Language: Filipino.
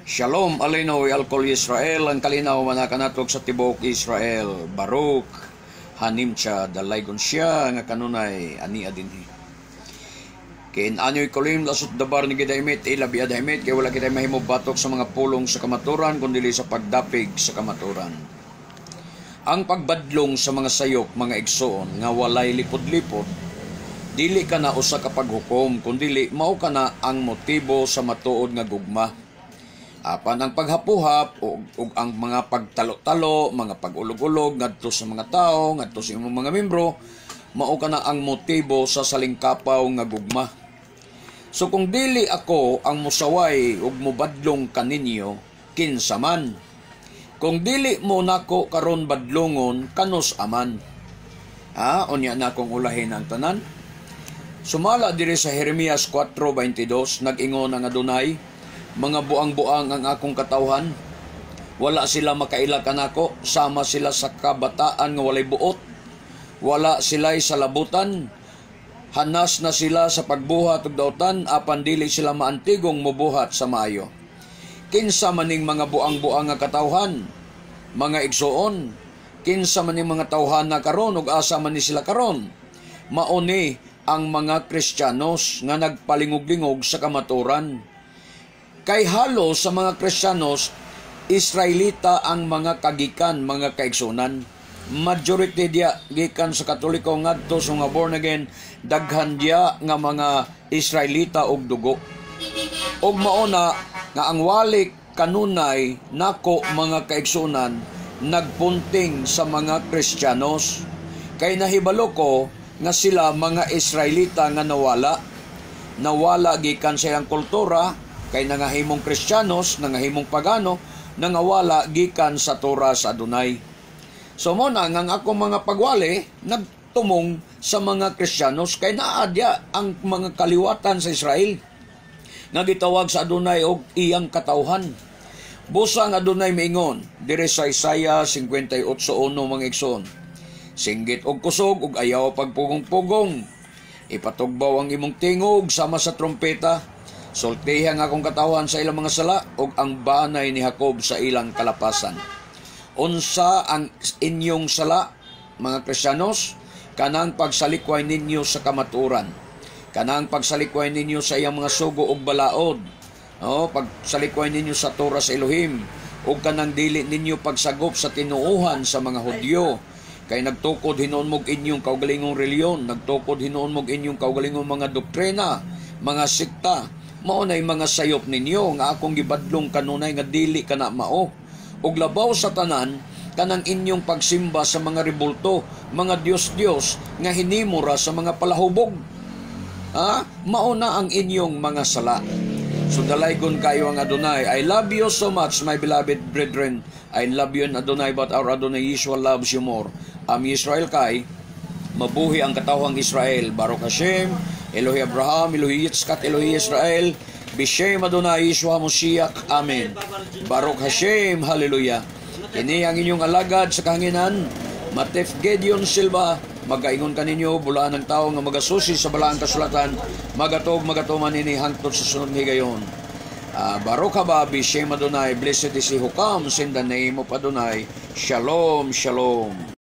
Shalom alinoy alkol Israel, ang kalinaw manakanatok sa tibok Israel. Baruch hanimcha dalaygon siya nga kanunay ani adinhi. Ken anyoy kolim lasot dabar ni gidaymet ilabi adaymet kay wala kitay mahimo batok sa mga pulong sa kamaturan kundi sa pagdapig sa kamaturan. Ang pagbadlong sa mga sayop mga igsoon nga walay lipod-lipod dili ka na usa ka paghukom kundi mao kana ang motibo sa matuod nga gugma. Apan ang paghapuhap ug ang mga pagtalo-talo, mga pag-ulog-ulog ngadto sa mga tao, ngadto sa imong mga membro, mao kana ang motibo sa salingkapaw nga gugma. So kung dili ako ang musaway ug mobadlong kaninyo, kinsa man. Kung dili mo nako karon badlongon, kanus aman. Unya na akong ulahin ang tanan. Sumala diri sa Jeremias 4:22 nag-ingon ang Adonai, mga buang-buang ang akong katawhan, wala sila makaila kanako, sama sila sa kabataan nga walay buot, wala sila'y sa labutan, hanas na sila sa pagbuhat ug dautan, apan dili sila maantigong mubuhat sa maayo. Kinsa maning mga buang-buang nga katawhan, mga igsoon, kinsa maning mga tawhana karon ug asa man ni sila karon, mauni ang mga Kristiyanos nga nagpalingog-lingog sa kamaturan. Kay halo sa mga Kristiyanos, Israelita ang mga kagikan, mga kaigsunan. Majority dia gikan sa Katoliko ngadto sa mga born again, daghan dia nga mga Israelita og dugo. Og mauna nga ang walik kanunay nako mga kaigsunan nagpunting sa mga Kristiyanos. Kay nahibalo ko nga sila mga Israelita nga nawala gikan sa ilang kultura, kay nangahimong Kristiyanos, nangahimong pagano, nangawala gikan sa Torah sa Adonai. So mo na nga akong mga pagwali nagtumong sa mga Kristiyanos kay naadya ang mga kaliwatan sa Israel nga gitawag sa Adonai og iyang katawhan. Busa nga Adonai miingon dire sa Isaiah 58:1 mga igsoon. Singgit og kusog ug ayaw pagpugong-pugong. Ipatugbaw ang imong tingog sama sa trompeta. Sultihan nga akong katawhan sa ilang mga sala ug ang banay ni Jacob sa ilang kalapasan. Unsa ang inyong sala, mga Kristiyanos? Kanang pagsalikway ninyo sa kamaturan. Kanang pagsalikway ninyo sa iyang mga sugo ug balaod. Pagsalikway ninyo sa Torah sa Elohim. Ug kanang dili ninyo pagsagop sa tinuuhan sa mga Hudyo. Kay nagtukod hinuon mog inyong kaugalingong reliyon, nagtukod hinuon mog inyong kaugalingong mga doktrina, mga sikta. Mao nay mga sayop ninyo nga akong gibadlong kanunay nga dili kana mao. Ug labaw sa tanan kanang inyong pagsimba sa mga rebulto, mga Dios nga hinimura sa mga palahubog. Mao na ang inyong mga sala. So dalaygon kayo ang Adonai. I love you so much, my beloved brethren. I love you and Adonai, but our Adonai Yeshua loves you more. Israel kay mabuhi ang katawhang Israel. Baruch Hashem, Elohi Abraham, Elohi Yitzchak, Elohi Israel, Bishem Adonai Yeshua Moshiach. Amen. Baruch Hashem, hallelujah. Kini ang inyong alagad sa kahanginan, Matef Gedeon Silva. Magaingon kaninyo, bulaan ng tao nga magasusi sa balaang kasulatan, magatuman ini hangtod sa sunod higayon. Baruch haba, Bishem Adonai, blessed is he who comes in the name of Adonai. Shalom, shalom.